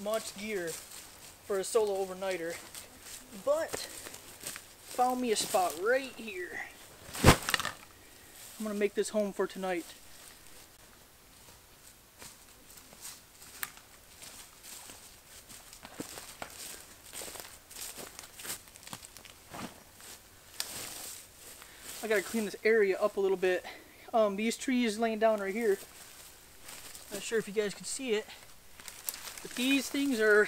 much gear for a solo overnighter, but found me a spot right here. I'm gonna make this home for tonight. I gotta clean this area up a little bit. These trees laying down right here, not sure if you guys can see it, but these things are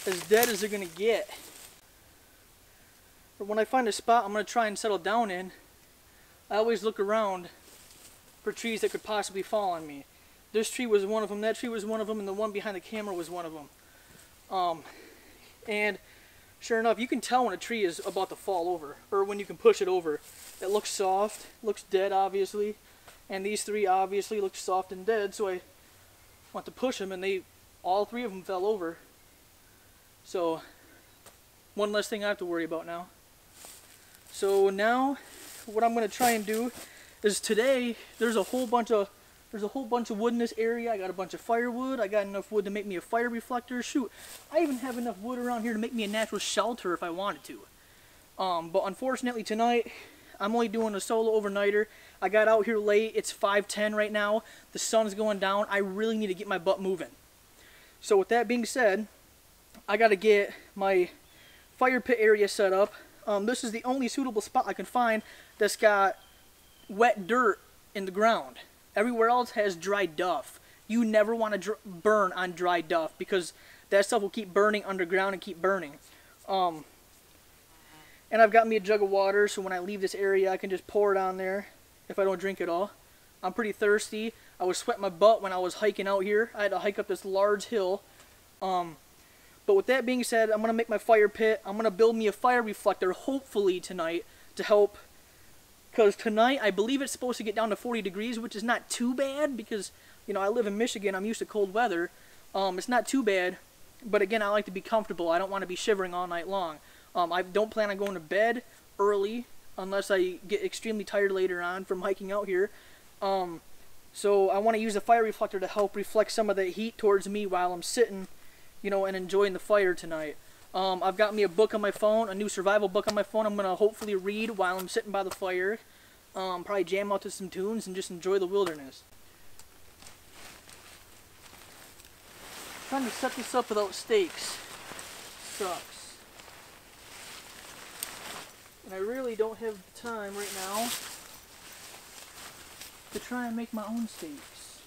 as dead as they're gonna get. But when I find a spot I'm gonna try and settle down in, I always look around for trees that could possibly fall on me. This tree was one of them, that tree was one of them, and the one behind the camera was one of them. And sure enough, you can tell when a tree is about to fall over, or when you can push it over. It looks soft, looks dead obviously, and these three obviously look soft and dead, so I went to push them and all three of them fell over. So, one less thing I have to worry about now. So now, what I'm going to try and do is today, there's a whole bunch of wood in this area. I got a bunch of firewood. I got enough wood to make me a fire reflector. Shoot, I even have enough wood around here to make me a natural shelter if I wanted to. But unfortunately tonight, I'm only doing a solo overnighter. I got out here late. It's 5:10 right now. The sun's going down. I really need to get my butt moving. So with that being said, I got to get my fire pit area set up. This is the only suitable spot I can find that's got wet dirt in the ground. Everywhere else has dry duff. You never want to burn on dry duff because that stuff will keep burning underground and keep burning. And I've got me a jug of water, so when I leave this area I can just pour it on there if I don't drink it all. I'm pretty thirsty. I was sweating my butt when I was hiking out here. I had to hike up this large hill. But with that being said, I'm going to make my fire pit. I'm going to build me a fire reflector hopefully tonight to help. Because tonight, I believe it's supposed to get down to 40 degrees, which is not too bad because, you know, I live in Michigan. I'm used to cold weather. It's not too bad. But again, I like to be comfortable. I don't want to be shivering all night long. I don't plan on going to bed early unless I get extremely tired later on from hiking out here. So I want to use the fire reflector to help reflect some of the heat towards me while I'm sitting, you know, and enjoying the fire tonight. I've got me a book on my phone, a new survival book on my phone. I'm going to hopefully read while I'm sitting by the fire. Probably jam out to some tunes and just enjoy the wilderness. Trying to set this up without stakes sucks. And I really don't have the time right now to try and make my own stakes.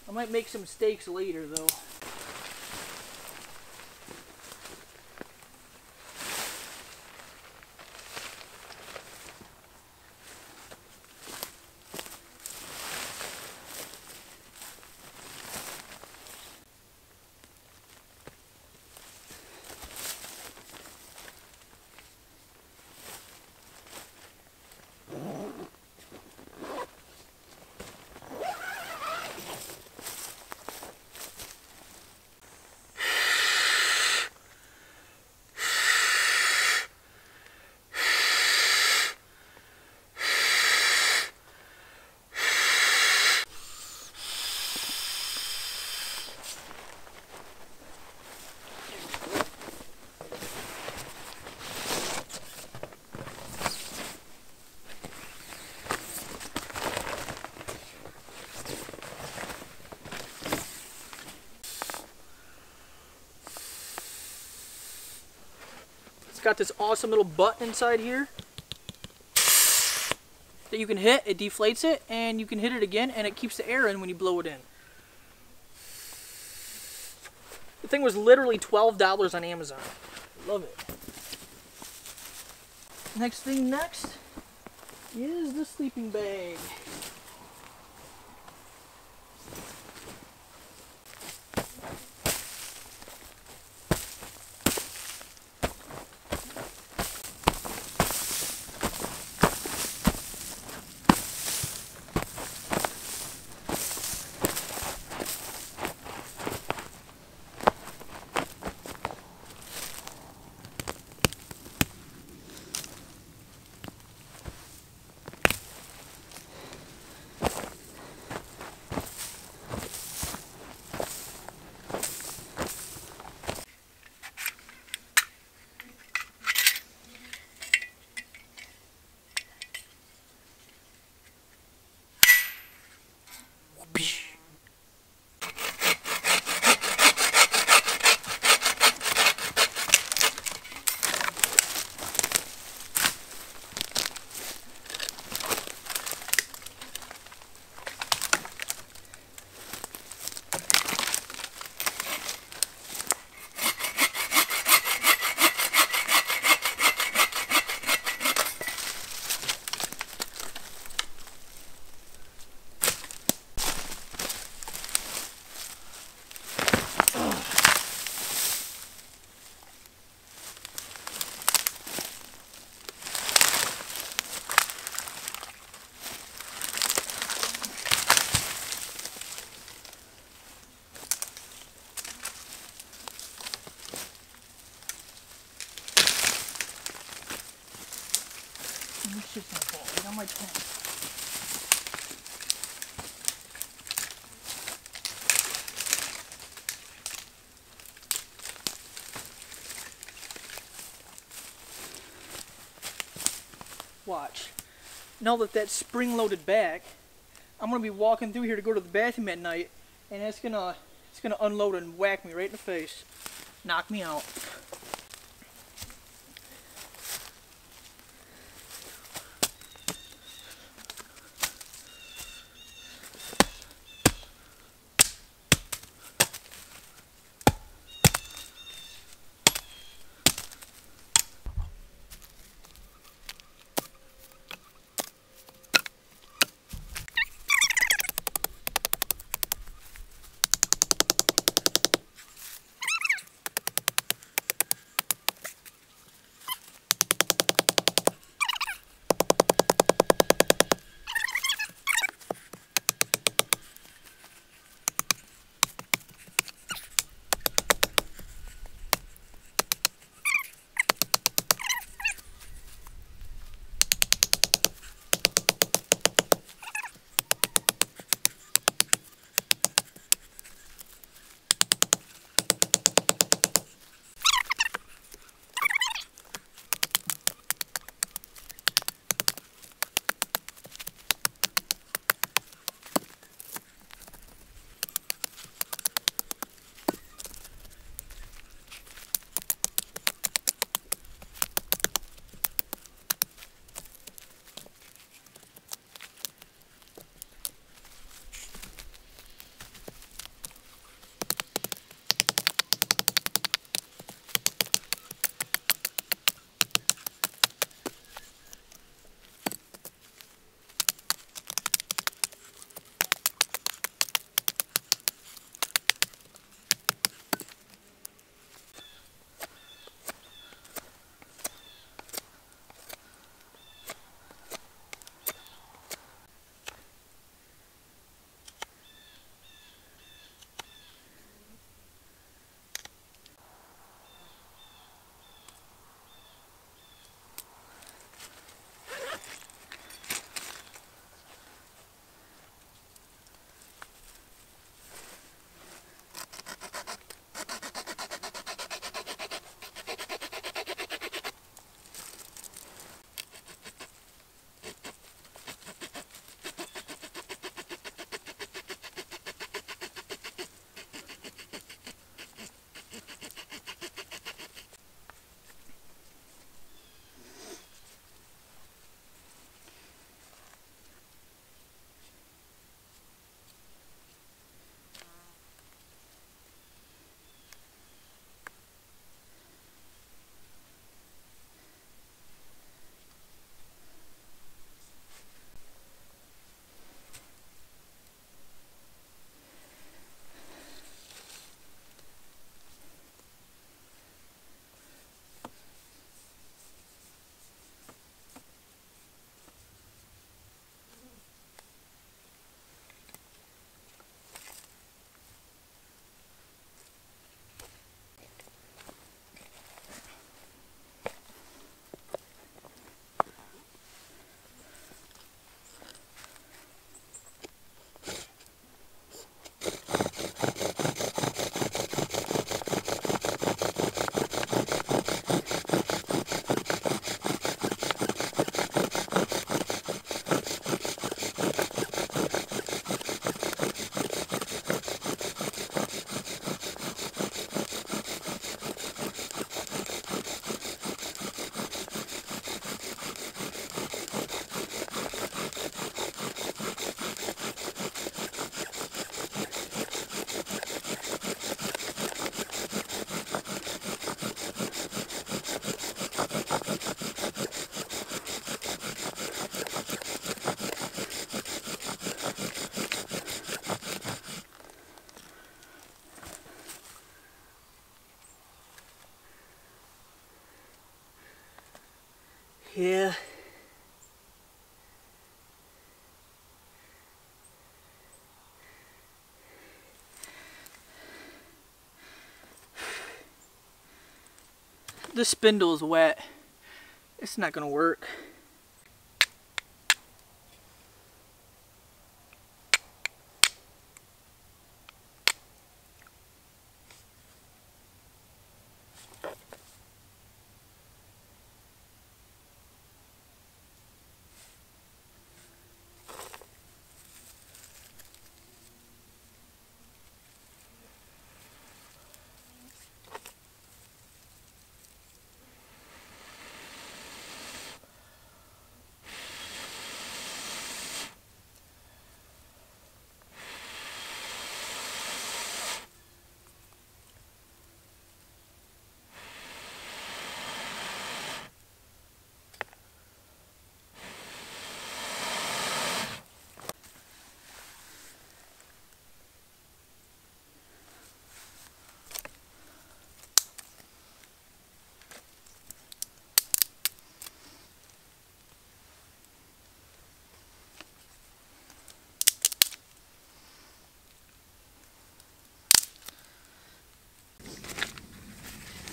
I might make some stakes later though. Got this awesome little butt inside here that you can hit. It deflates it and you can hit it again and it keeps the air in when you blow it in. The thing was literally $12 on Amazon. Love it. Next thing next is the sleeping bag. shit's gonna fall right on my pen. Watch. Now that that's spring-loaded back, I'm gonna be walking through here to go to the bathroom at night, and it's gonna unload and whack me right in the face, knock me out. Yeah. This spindle is wet. It's not gonna work.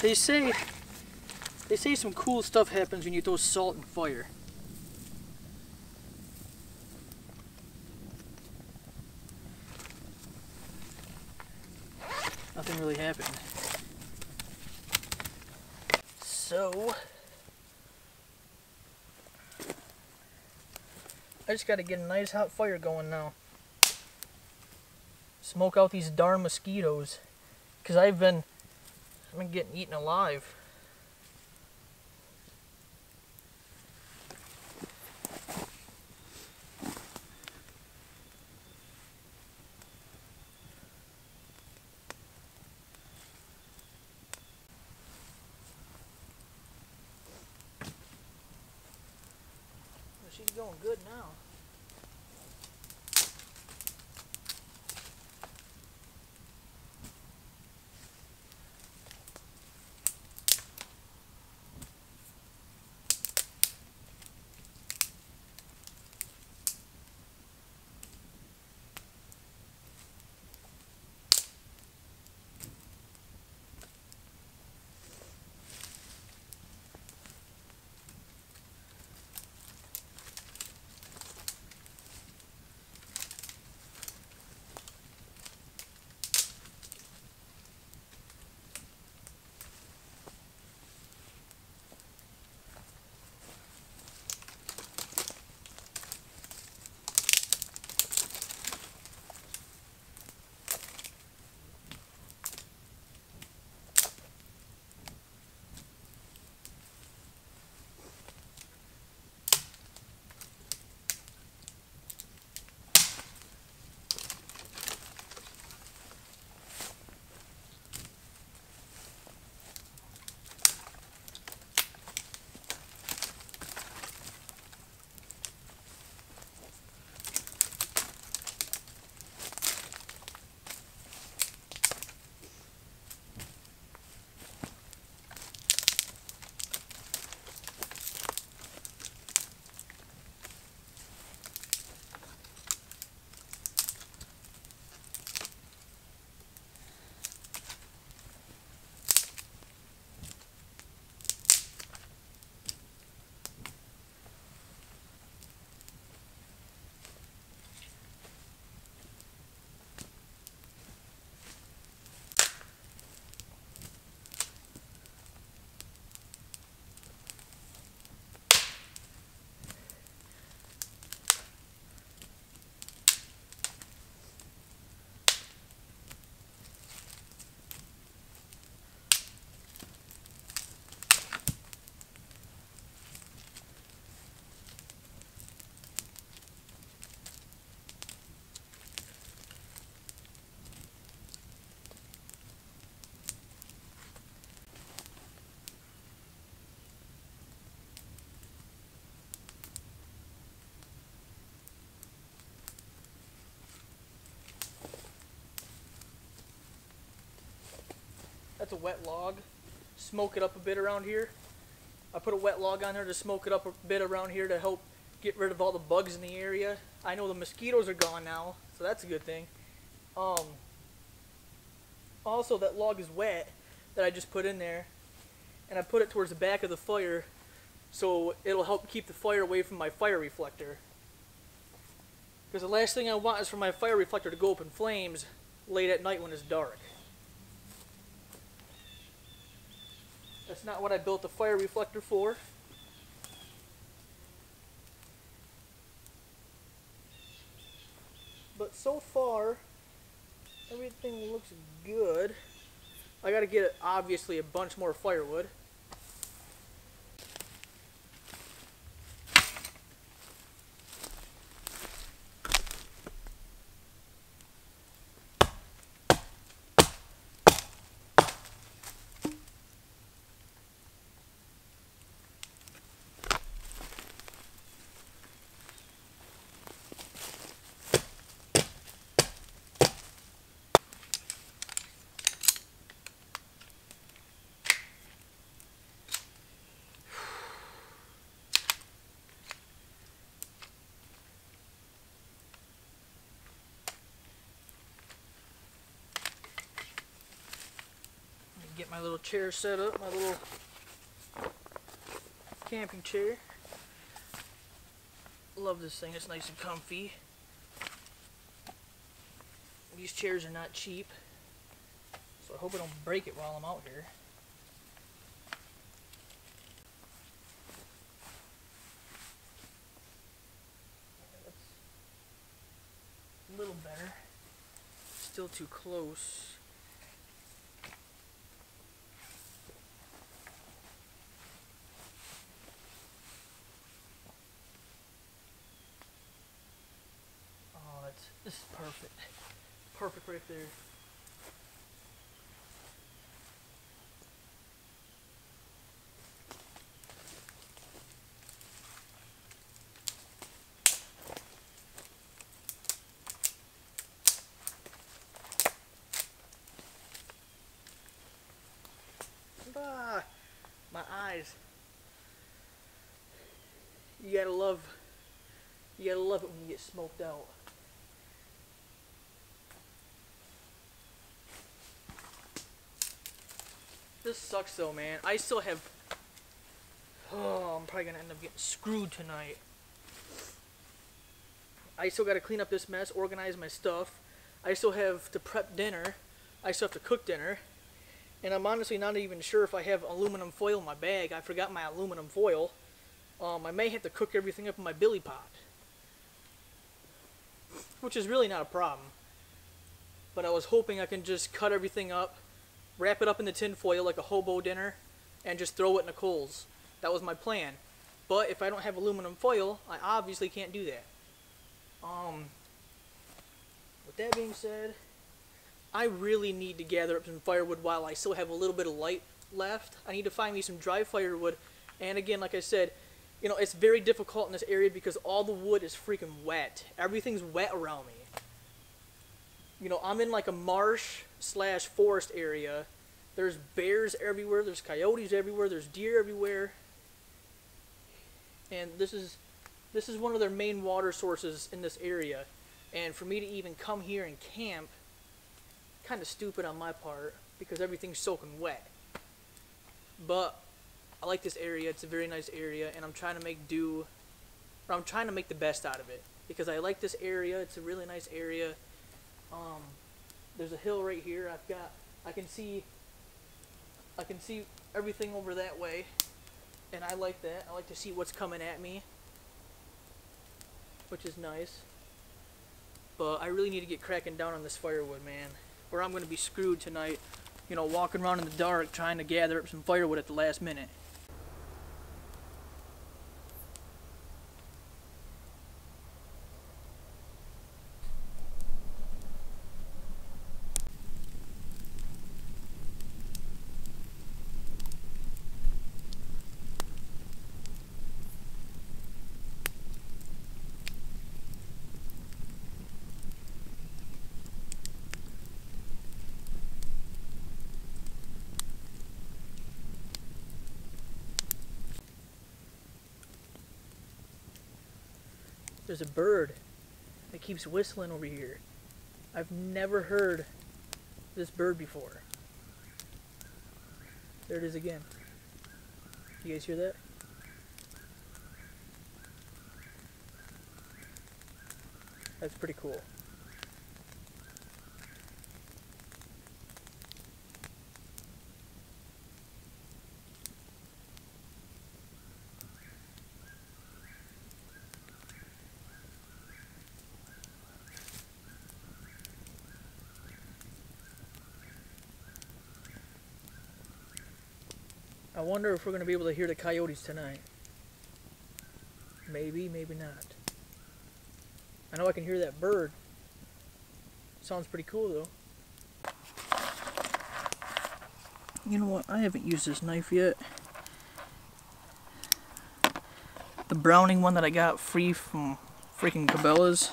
They say some cool stuff happens when you throw salt and fire. Nothing really happened. So I just gotta get a nice hot fire going now. Smoke out these darn mosquitoes. Because I've been getting eaten alive. She's going good now. That's a wet log. Smoke it up a bit around here. I put a wet log on there to smoke it up a bit around here to help get rid of all the bugs in the area. I know the mosquitoes are gone now, so that's a good thing. Also, that log is wet that I just put in there, and I put it towards the back of the fire so it'll help keep the fire away from my fire reflector. Because the last thing I want is for my fire reflector to go up in flames late at night when it's dark. That's not what I built the fire reflector for. But so far, everything looks good. I gotta get, obviously, a bunch more firewood. Got my little chair set up, my little camping chair. Love this thing, it's nice and comfy. These chairs are not cheap, so I hope I don't break it while I'm out here. That's a little better. Still too close. This is perfect. Perfect right there. Ah, my eyes. You gotta love it when you get smoked out. This sucks though, man. I still have... Oh, I'm probably going to end up getting screwed tonight. I still got to clean up this mess, organize my stuff. I still have to prep dinner. I still have to cook dinner. And I'm honestly not even sure if I have aluminum foil in my bag. I forgot my aluminum foil. I may have to cook everything up in my billy pot. Which is really not a problem. But I was hoping I can just cut everything up, wrap it up in the tin foil like a hobo dinner, and just throw it in the coals. That was my plan. But if I don't have aluminum foil, I obviously can't do that. With that being said, I really need to gather up some firewood while I still have a little bit of light left. I need to find me some dry firewood. And again, like I said, you know, it's very difficult in this area because all the wood is freaking wet. Everything's wet around me. You know, I'm in like a marsh / forest area. There's bears everywhere, there's coyotes everywhere, there's deer everywhere. And this is one of their main water sources in this area. And for me to even come here and camp, kind of stupid on my part because everything's soaking wet. But I like this area, it's a very nice area, and I'm trying to make do, or I'm trying to make the best out of it. Because I like this area, it's a really nice area. There's a hill right here. I can see everything over that way, and I like that. I like to see what's coming at me, which is nice. But I really need to get cracking down on this firewood, man, or I'm going to be screwed tonight, you know, walking around in the dark trying to gather up some firewood at the last minute. There's a bird that keeps whistling over here. I've never heard this bird before. There it is again. You guys hear that? That's pretty cool. I wonder if we're going to be able to hear the coyotes tonight. Maybe, maybe not. I know I can hear that bird. Sounds pretty cool though. You know what? I haven't used this knife yet. The Browning one that I got free from freaking Cabela's.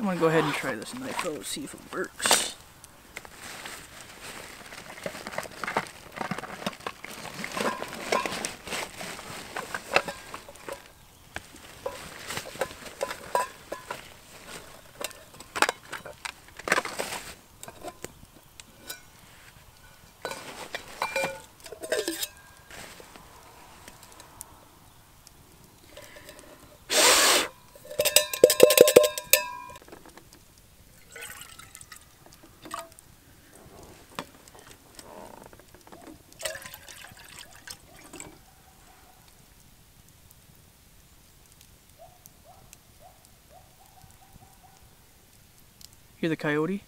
I'm going to go ahead and try this knife out, see if it works. Hear the coyote?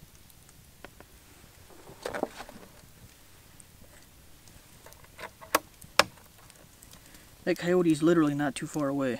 That coyote's literally not too far away.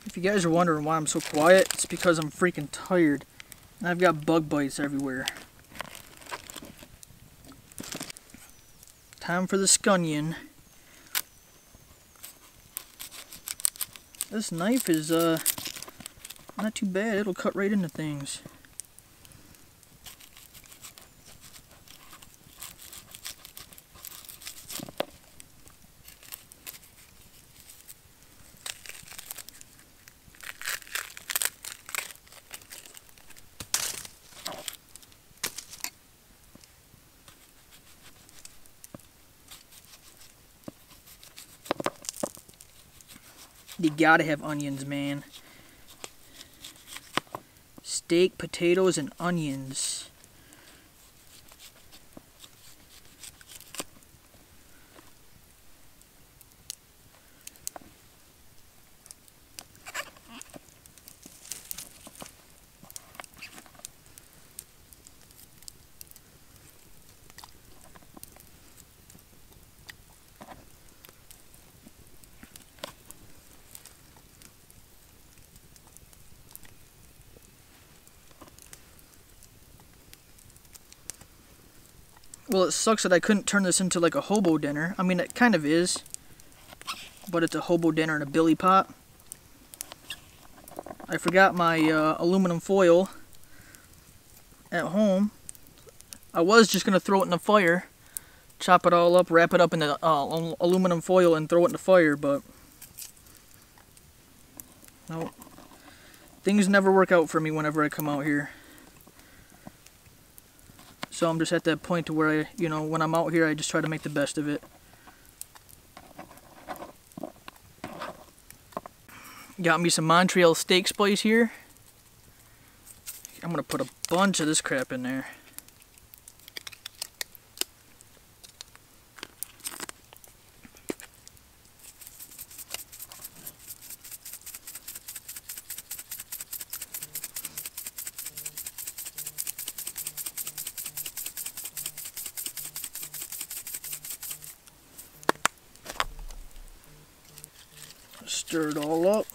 If you guys are wondering why I'm so quiet, it's because I'm freaking tired. And I've got bug bites everywhere. Time for the scunion. This knife is not too bad. It'll cut right into things. You gotta have onions, man. Steak, potatoes, and onions. Well, it sucks that I couldn't turn this into like a hobo dinner. I mean, it kind of is. But it's a hobo dinner in a billy pot. I forgot my aluminum foil at home. I was just going to throw it in the fire. Chop it all up, wrap it up in the aluminum foil and throw it in the fire, but... no. Things never work out for me whenever I come out here. So I'm just at that point to where I, you know, when I'm out here, I just try to make the best of it. Got me some Montreal steak spice here. I'm gonna put a bunch of this crap in there. Stir it all up.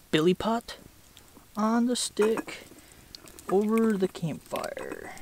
Billy pot on the stick over the campfire.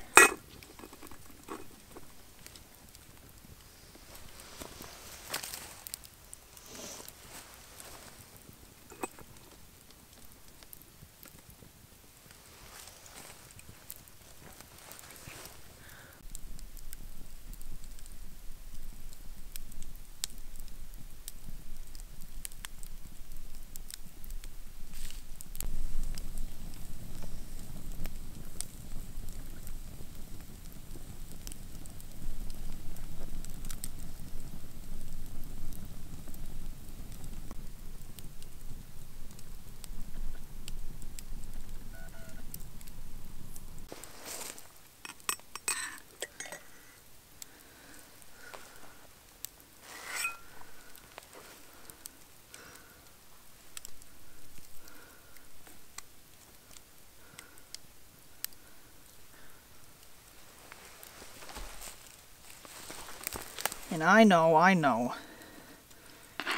And I know.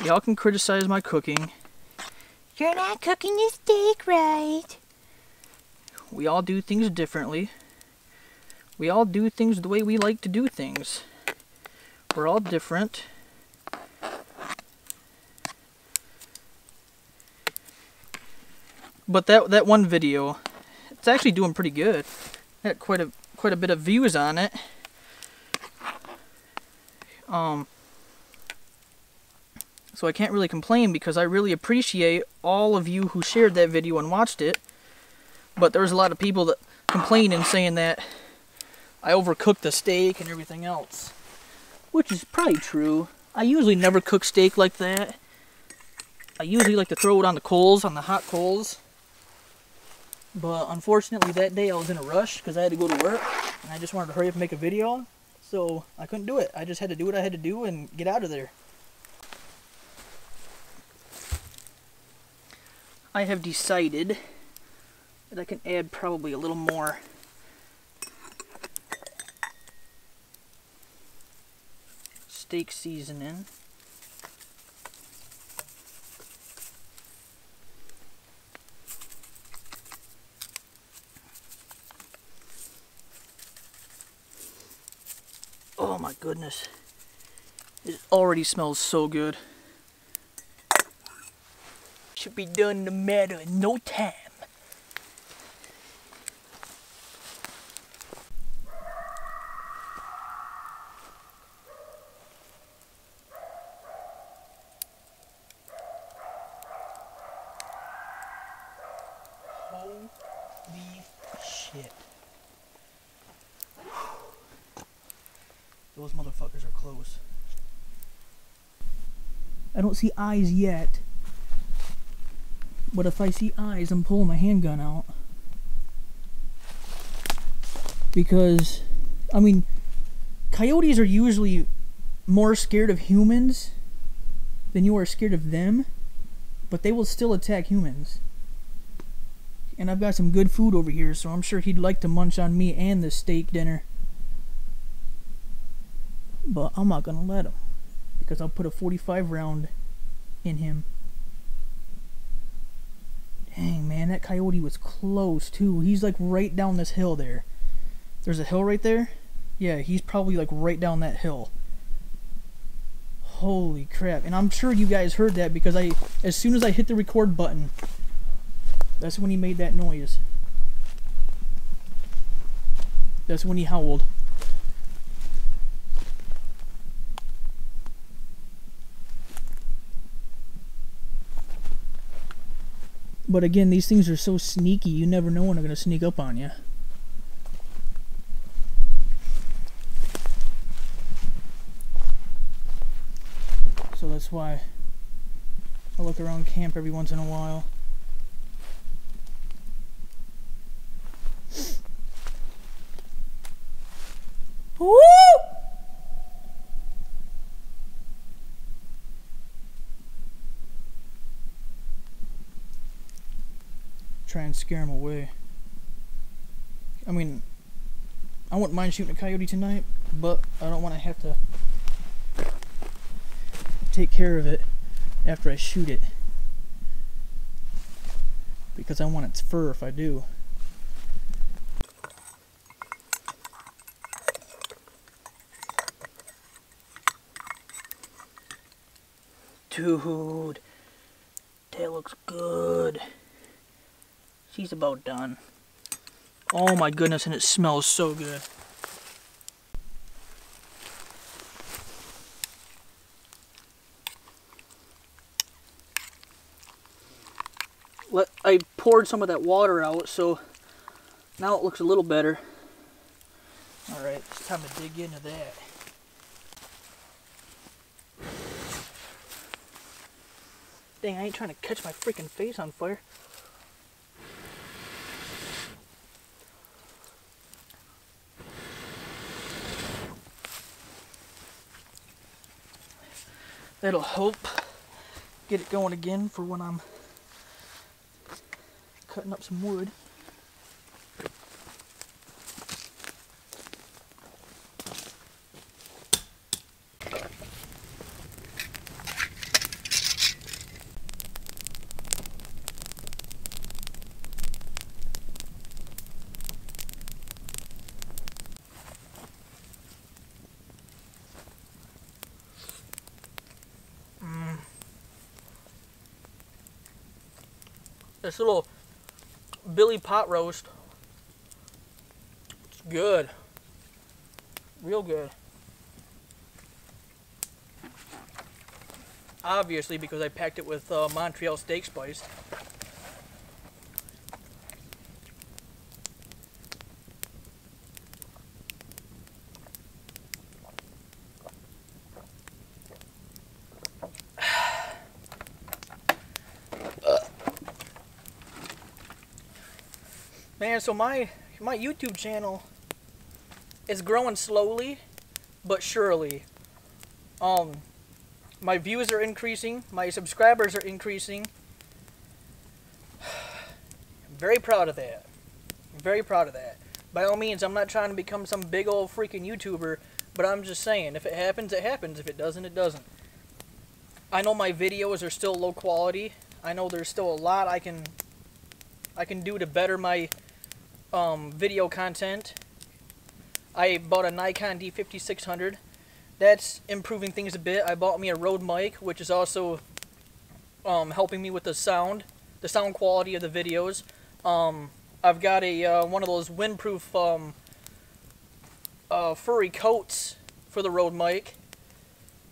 Y'all can criticize my cooking. You're not cooking the steak right. We all do things differently. We all do things the way we like to do things. We're all different. But that one video, it's actually doing pretty good. Had quite a bit of views on it. So I can't really complain because I really appreciate all of you who shared that video and watched it. But there's a lot of people that complain and saying that I overcooked the steak and everything else. Which is probably true. I usually never cook steak like that. I usually like to throw it on the coals, on the hot coals. But unfortunately that day I was in a rush because I had to go to work. And I just wanted to hurry up and make a video. So I couldn't do it. I just had to do what I had to do and get out of there. I have decided that I can add probably a little more steak seasoning. Oh my goodness. It already smells so good. Should be done in a matter of no time. Holy shit. Those motherfuckers are close. I don't see eyes yet. But if I see eyes, I'm pulling my handgun out. Because, I mean, coyotes are usually more scared of humans than you are scared of them. But they will still attack humans. And I've got some good food over here, so I'm sure he'd like to munch on me and the steak dinner. But I'm not gonna let him. Because I'll put a 45 round in him. Dang, man, that coyote was close, too. He's, like, right down this hill there. There's a hill right there? Yeah, he's probably, like, right down that hill. Holy crap. And I'm sure you guys heard that because as soon as I hit the record button, that's when he made that noise. That's when he howled. But again, these things are so sneaky, you never know when they're going to sneak up on you. So that's why I look around camp every once in a while. Woo! Try and scare him away. I mean, I wouldn't mind shooting a coyote tonight, but I don't want to have to take care of it after I shoot it. Because I want its fur if I do. Dude, that looks good. She's about done. Oh my goodness, and it smells so good. I poured some of that water out, so now it looks a little better. Alright, it's time to dig into that. Dang, I ain't trying to catch my freaking face on fire. That'll help get it going again for when I'm cutting up some wood. This little Billy pot roast. It's good. Real good. Obviously, because I packed it with Montreal steak spice. Man, so my YouTube channel is growing slowly but surely. My views are increasing, my subscribers are increasing. I'm very proud of that. I'm very proud of that. By all means, I'm not trying to become some big old freaking YouTuber, but I'm just saying, if it happens, it happens. If it doesn't, it doesn't. I know my videos are still low quality. I know there's still a lot I can do to better my video content. I bought a Nikon D5600. That's improving things a bit. I bought me a Rode mic, which is also helping me with the sound quality of the videos. I've got a one of those windproof furry coats for the Rode mic,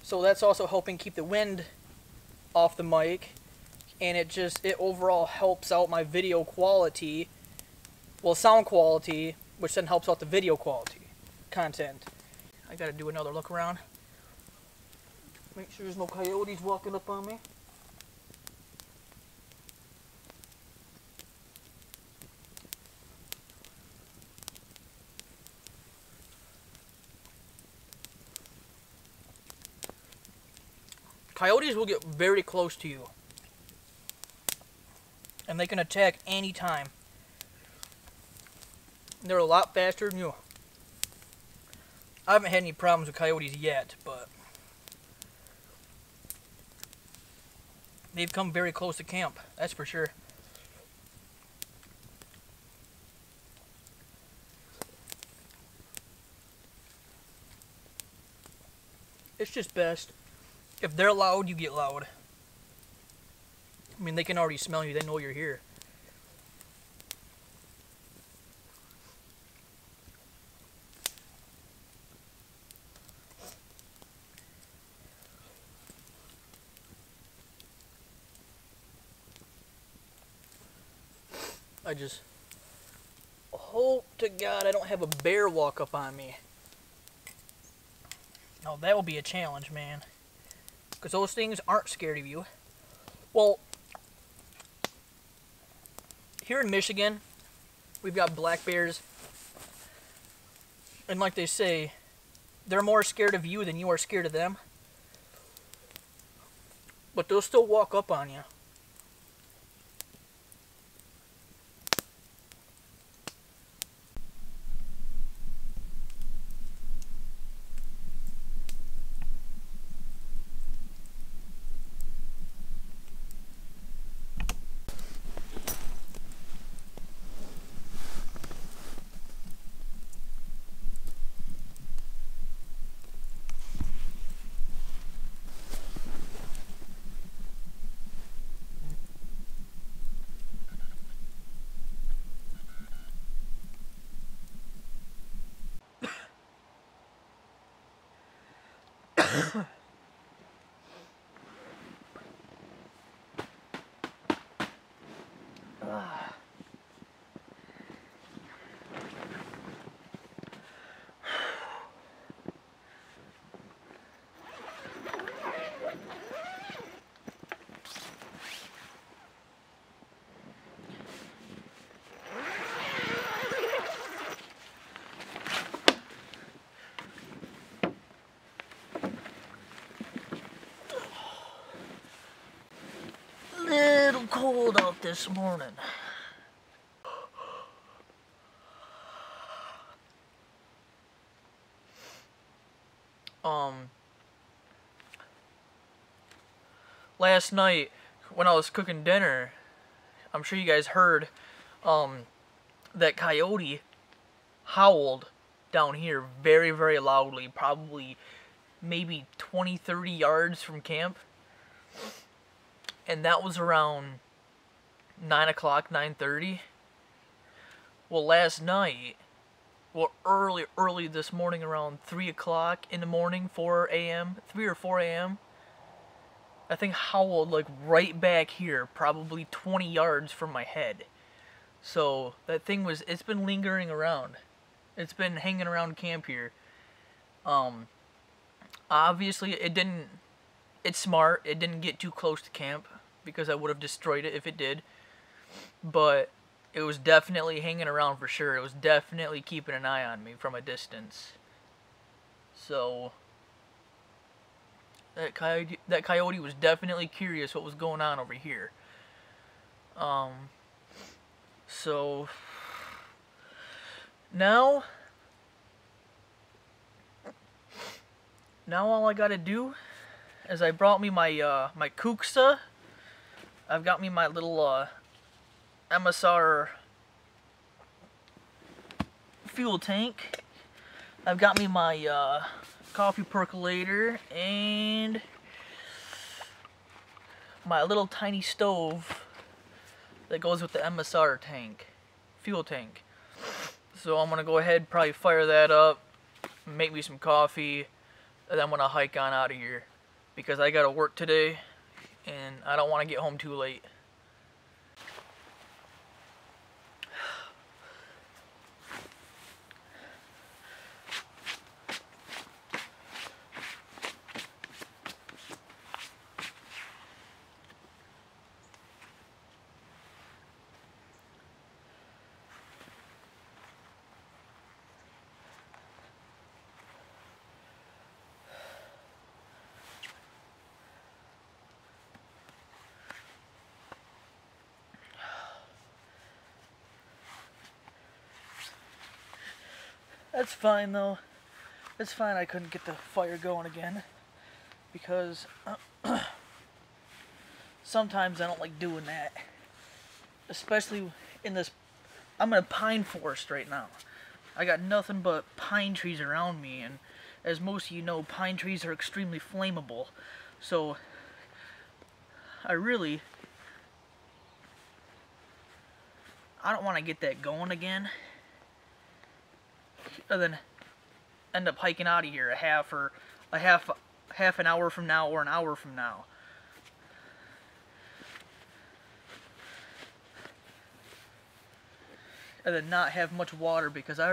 so that's also helping keep the wind off the mic, and it overall helps out my video quality, well, sound quality, which then helps out the video quality content. I gotta do another look around. Make sure there's no coyotes walking up on me. Coyotes will get very close to you, and they can attack anytime. They're a lot faster than you. I haven't had any problems with coyotes yet, but they've come very close to camp, that's for sure. It's just best. If they're loud, you get loud. I mean, they can already smell you, they know you're here. I just hope to God I don't have a bear walk up on me. Oh, that will be a challenge, man. Because those things aren't scared of you. Well, here in Michigan, we've got black bears. And like they say, they're more scared of you than you are scared of them. But they'll still walk up on you. Little cold out this morning. Last night when I was cooking dinner, I'm sure you guys heard that coyote howled down here very, very loudly, probably maybe 20-30 yards from camp. And that was around 9 o'clock, 9:30. Well, last night, well, early this morning, around 3 o'clock in the morning, 4 a.m., 3 or 4 a.m., I think howled like right back here, probably 20 yards from my head. So that thing it's been lingering around. It's been hanging around camp here. Obviously it's smart. It didn't get too close to camp because I would have destroyed it if it did. But it was definitely hanging around for sure. It was definitely keeping an eye on me from a distance. So that coyote was definitely curious what was going on over here. So now all I gotta do is I brought me my my kuksa. I've got me my little MSR fuel tank. I've got me my coffee percolator and my little tiny stove that goes with the MSR tank, fuel tank. So I'm gonna go ahead, probably fire that up, make me some coffee, and then I'm gonna hike on out of here because I gotta work today and I don't want to get home too late. That's fine though. It's fine I couldn't get the fire going again because sometimes I don't like doing that. Especially in this, I'm in a pine forest right now. I got nothing but pine trees around me, and as most of you know, pine trees are extremely flammable. So I don't want to get that going again. And then end up hiking out of here a half an hour from now or an hour from now. And then not have much water because I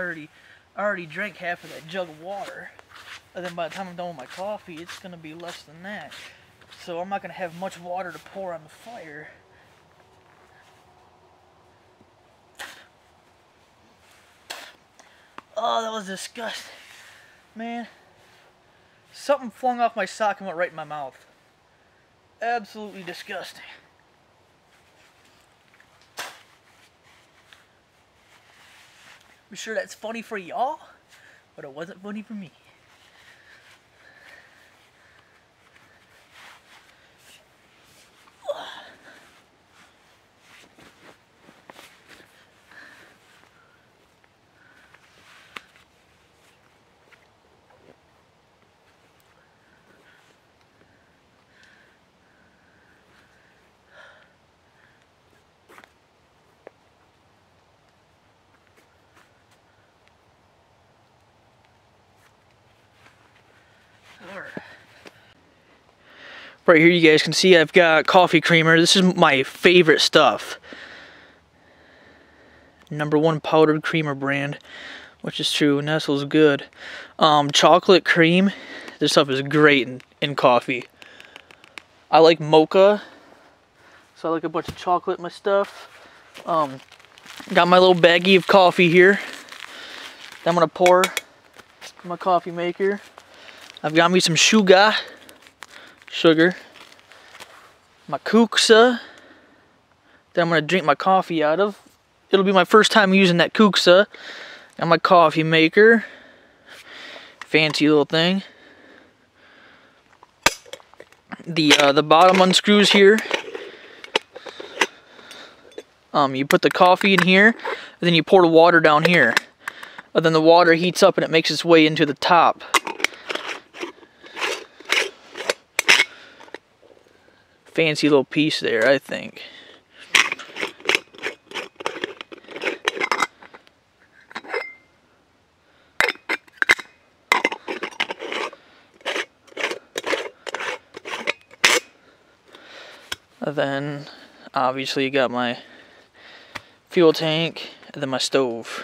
already drank half of that jug of water. And then by the time I'm done with my coffee, it's gonna be less than that. So I'm not gonna have much water to pour on the fire. Oh, that was disgusting. Man, something flung off my sock and went right in my mouth. Absolutely disgusting. I'm sure that's funny for y'all, but it wasn't funny for me. Right here you guys can see I've got coffee creamer. This is my favorite stuff. #1 powdered creamer brand, which is true. Nestle's good. Chocolate cream. This stuff is great in coffee. I like mocha, so I like a bunch of chocolate in my stuff. Got my little baggie of coffee here. Then I'm gonna pour in my coffee maker. I've got me some sugar, my kuksa, that I'm gonna drink my coffee out of. It'll be my first time using that kuksa. And my coffee maker, fancy little thing. The bottom unscrews here. You put the coffee in here, and then you pour the water down here. And then the water heats up and it makes its way into the top. Fancy little piece there, I think. Then obviously you got my fuel tank and then my stove.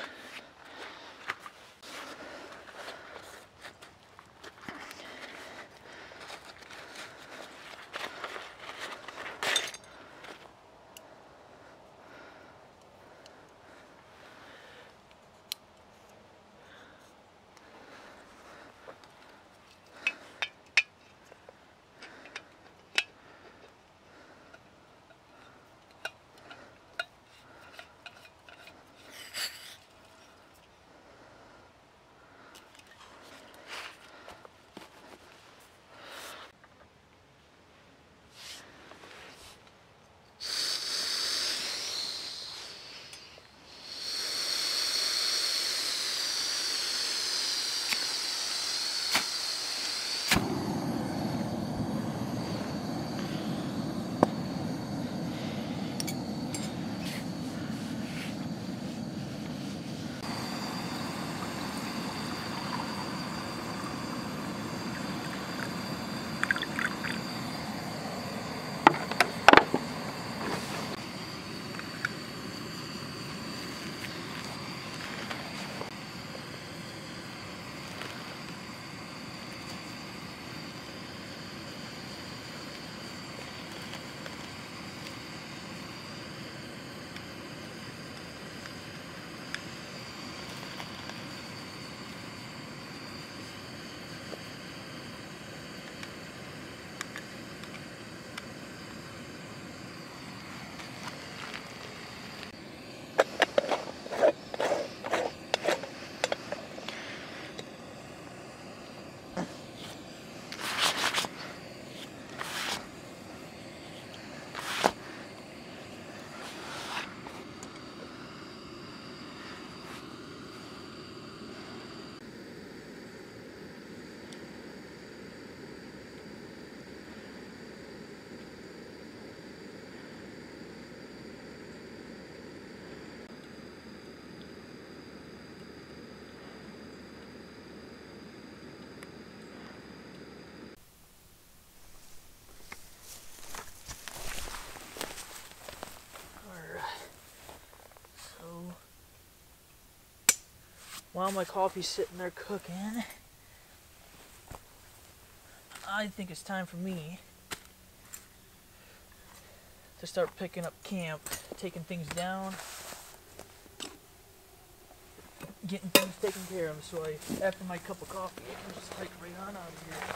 While my coffee's sitting there cooking, I think it's time for me to start picking up camp, taking things down, getting things taken care of. So after my cup of coffee, I can just hike right on out of here.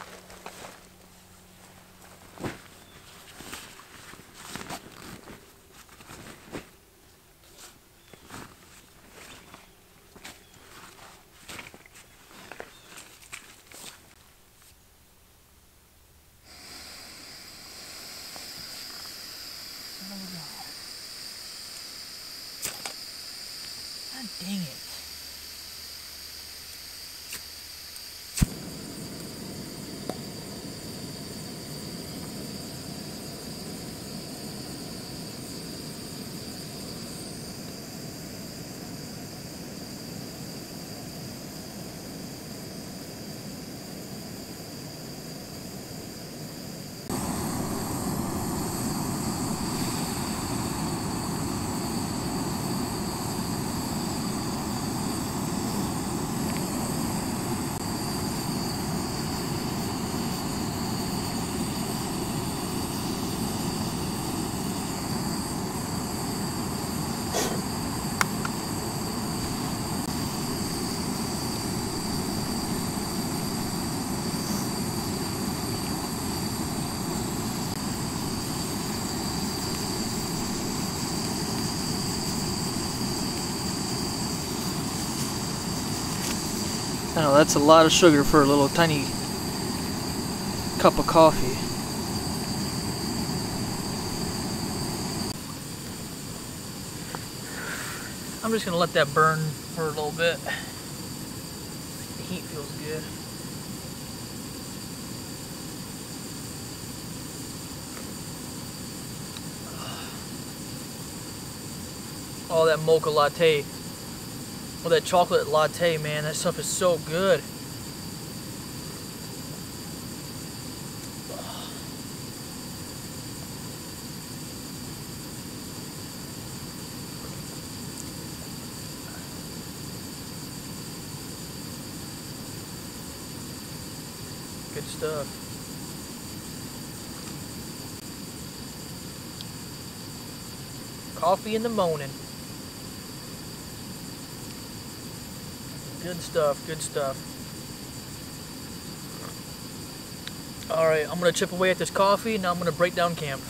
God dang it. I know that's a lot of sugar for a little tiny cup of coffee. I'm just gonna let that burn for a little bit. The heat feels good. Oh, that mocha latte. Oh, that chocolate latte, man, that stuff is so good. Good stuff. Coffee in the morning. Good stuff, good stuff. Alright, I'm going to chip away at this coffee, now I'm going to break down camp.